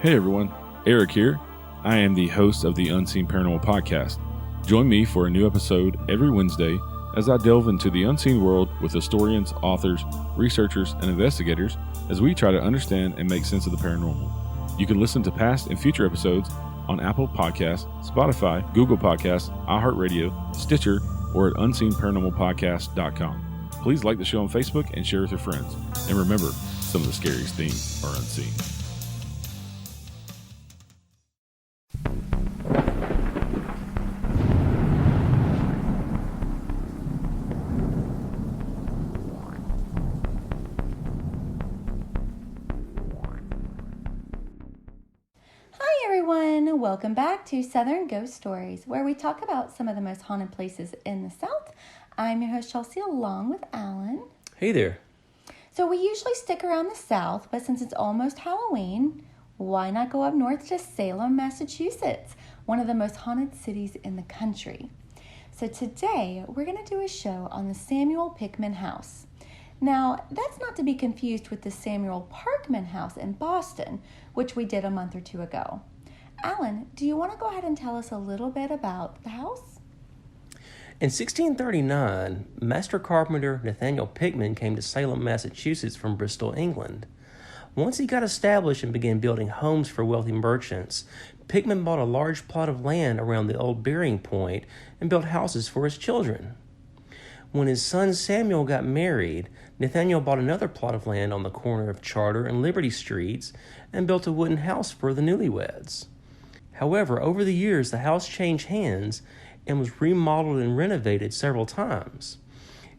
Hey everyone, Eric here. I am the host of the Unseen Paranormal Podcast. Join me for a new episode every Wednesday as I delve into the unseen world with historians, authors, researchers, and investigators as we try to understand and make sense of the paranormal. You can listen to past and future episodes on Apple Podcasts, Spotify, Google Podcasts, iHeartRadio, Stitcher, or at unseenparanormalpodcast.com. Please like the show on Facebook and share with your friends. And remember, some of the scariest things are unseen. Welcome back to Southern Ghost Stories, where we talk about some of the most haunted places in the South. I'm your host, Chelsea, along with Alan. Hey there. So we usually stick around the South, but since it's almost Halloween, why not go up north to Salem, Massachusetts, one of the most haunted cities in the country. So today, we're going to do a show on the Samuel Pickman House. Now, that's not to be confused with the Samuel Pickman House in Boston, which we did a month or two ago. Alan, do you want to go ahead and tell us a little bit about the house? In 1639, master carpenter Nathaniel Pickman came to Salem, Massachusetts from Bristol, England. Once he got established and began building homes for wealthy merchants, Pickman bought a large plot of land around the old burying point and built houses for his children. When his son Samuel got married, Nathaniel bought another plot of land on the corner of Charter and Liberty Streets and built a wooden house for the newlyweds. However, over the years, the house changed hands and was remodeled and renovated several times.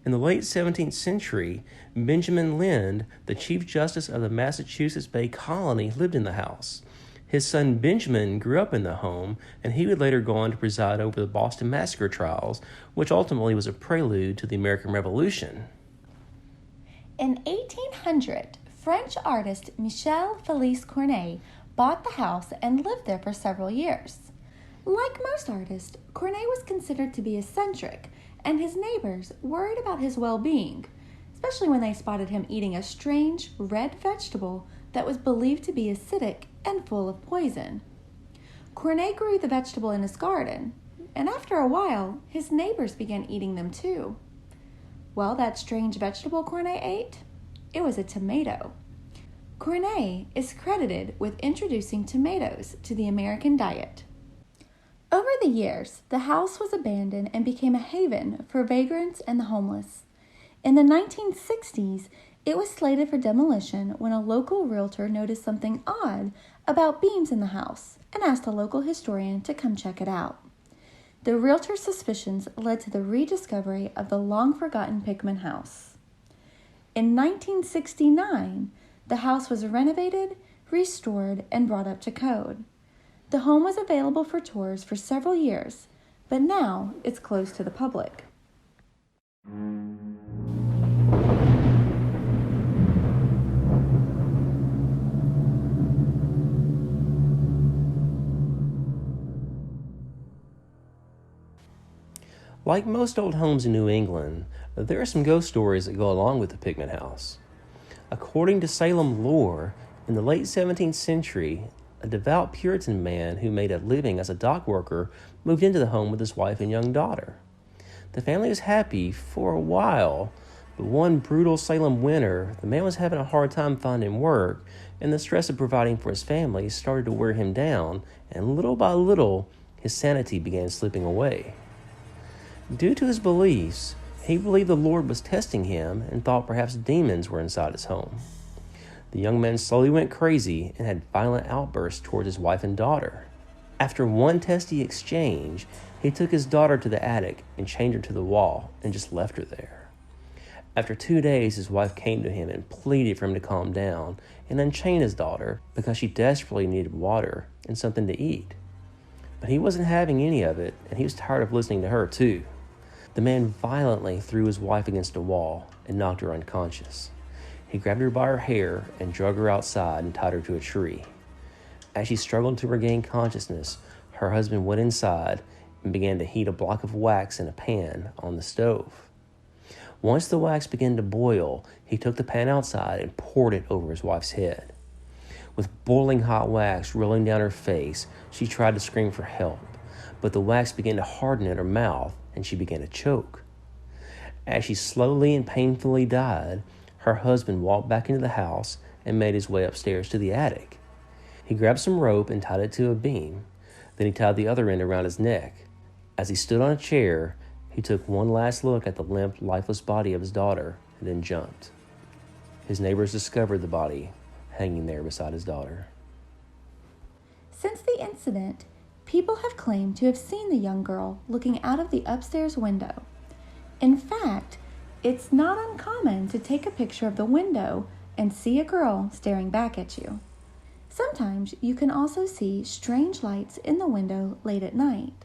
In the late 17th century, Benjamin Lind, the Chief Justice of the Massachusetts Bay Colony, lived in the house. His son Benjamin grew up in the home, and he would later go on to preside over the Boston Massacre trials, which ultimately was a prelude to the American Revolution. In 1800, French artist Michel Felice Corneille bought the house and lived there for several years. Like most artists, Corneille was considered to be eccentric, and his neighbors worried about his well-being, especially when they spotted him eating a strange red vegetable that was believed to be acidic and full of poison. Corneille grew the vegetable in his garden, and after a while, his neighbors began eating them too. Well, that strange vegetable Corneille ate? It was a tomato. Corneille is credited with introducing tomatoes to the American diet. Over the years, the house was abandoned and became a haven for vagrants and the homeless. In the 1960s, it was slated for demolition when a local realtor noticed something odd about beams in the house and asked a local historian to come check it out. The realtor's suspicions led to the rediscovery of the long-forgotten Pickman House. In 1969, the house was renovated, restored, and brought up to code. The home was available for tours for several years, but now it's closed to the public. Like most old homes in New England, there are some ghost stories that go along with the Pickman House. According to Salem lore, in the late 17th century, a devout Puritan man who made a living as a dock worker moved into the home with his wife and young daughter. The family was happy for a while, but one brutal Salem winter, the man was having a hard time finding work, and the stress of providing for his family started to wear him down, and little by little, his sanity began slipping away. Due to his beliefs, he believed the Lord was testing him and thought perhaps demons were inside his home. The young man slowly went crazy and had violent outbursts towards his wife and daughter. After one testy exchange, he took his daughter to the attic and chained her to the wall and just left her there. After 2 days, his wife came to him and pleaded for him to calm down and unchain his daughter because she desperately needed water and something to eat. But he wasn't having any of it, and he was tired of listening to her too. The man violently threw his wife against a wall and knocked her unconscious. He grabbed her by her hair and drug her outside and tied her to a tree. As she struggled to regain consciousness, her husband went inside and began to heat a block of wax in a pan on the stove. Once the wax began to boil, he took the pan outside and poured it over his wife's head. With boiling hot wax rolling down her face, she tried to scream for help, but the wax began to harden in her mouth and she began to choke. As she slowly and painfully died, her husband walked back into the house and made his way upstairs to the attic. He grabbed some rope and tied it to a beam. Then he tied the other end around his neck. As he stood on a chair, he took one last look at the limp, lifeless body of his daughter and then jumped. His neighbors discovered the body hanging there beside his daughter. Since the incident, people have claimed to have seen the young girl looking out of the upstairs window. In fact, it's not uncommon to take a picture of the window and see a girl staring back at you. Sometimes you can also see strange lights in the window late at night.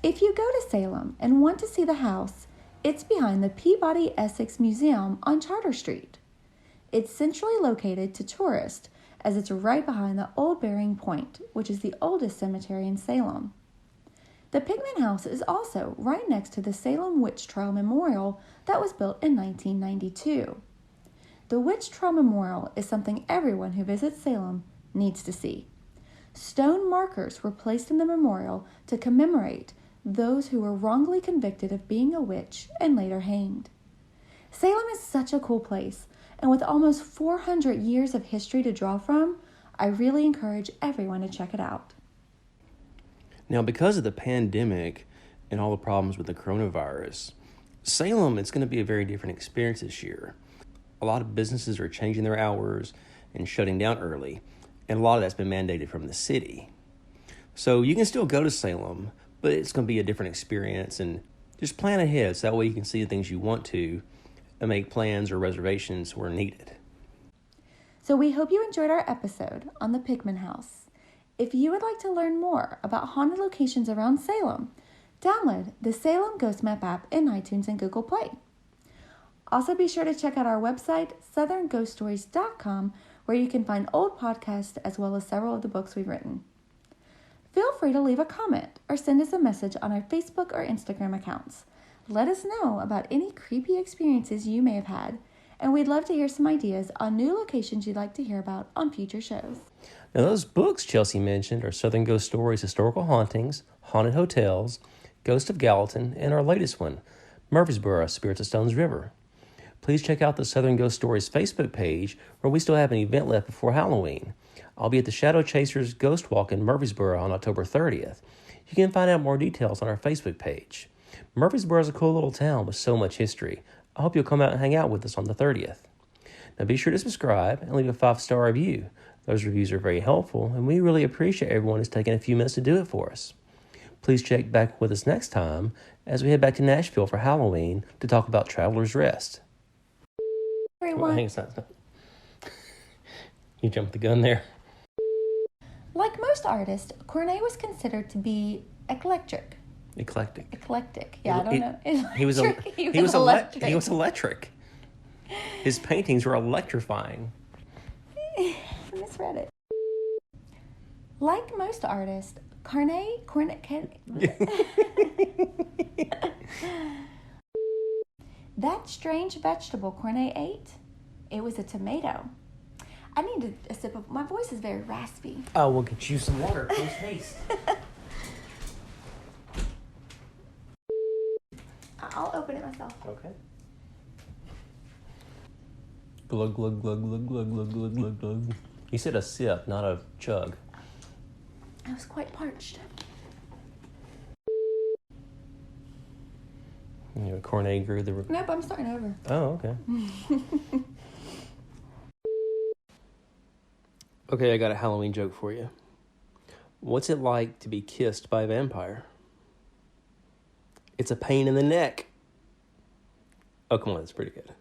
If you go to Salem and want to see the house, it's behind the Peabody Essex Museum on Charter Street. It's centrally located to tourists as it's right behind the Old Burying Point, which is the oldest cemetery in Salem. The Pickman House is also right next to the Salem Witch Trial Memorial that was built in 1992. The Witch Trial Memorial is something everyone who visits Salem needs to see. Stone markers were placed in the memorial to commemorate those who were wrongly convicted of being a witch and later hanged. Salem is such a cool place, and with almost 400 years of history to draw from, I really encourage everyone to check it out. Now, because of the pandemic and all the problems with the coronavirus, Salem, it's going to be a very different experience this year. A lot of businesses are changing their hours and shutting down early, and a lot of that's been mandated from the city. So you can still go to Salem, but it's going to be a different experience, and just plan ahead so that way you can see the things you want to and make plans or reservations where needed. So we hope you enjoyed our episode on the Pickman House. If you would like to learn more about haunted locations around Salem, download the Salem Ghost Map app in iTunes and Google Play. Also be sure to check out our website, southernghoststories.com, where you can find old podcasts as well as several of the books we've written. Feel free to leave a comment or send us a message on our Facebook or Instagram accounts. Let us know about any creepy experiences you may have had, and we'd love to hear some ideas on new locations you'd like to hear about on future shows. Now, those books Chelsea mentioned are Southern Ghost Stories, Historical Hauntings, Haunted Hotels, Ghost of Gallatin, and our latest one, Murfreesboro, Spirits of Stones River. Please check out the Southern Ghost Stories Facebook page, where we still have an event left before Halloween. I'll be at the Shadow Chasers Ghost Walk in Murfreesboro on October 30th. You can find out more details on our Facebook page. Murfreesboro is a cool little town with so much history. I hope you'll come out and hang out with us on the 30th. Now be sure to subscribe and leave a 5-star review. Those reviews are very helpful, and we really appreciate everyone who's taken a few minutes to do it for us. Please check back with us next time as we head back to Nashville for Halloween to talk about Traveler's Rest. Everyone. Hang on. You jumped the gun there. Like most artists, Corneille was considered to be eclectic. Yeah, I don't know. He was electric. He was electric. His paintings were electrifying. I misread it. Like most artists, Corneille that strange vegetable Corneille ate, it was a tomato. I need a sip of, my voice is very raspy. Oh, we'll get you some water. Please taste. I'll open it myself. Okay. Glug, glug, glug, glug, glug, glug, glug, glug, glug. You said a sip, not a chug. I was quite parched. You know, Corneille grew the... Nope, I'm starting over. Oh, okay. Okay, I got a Halloween joke for you. What's it like to be kissed by a vampire? It's a pain in the neck. Oh, come on, it's pretty good.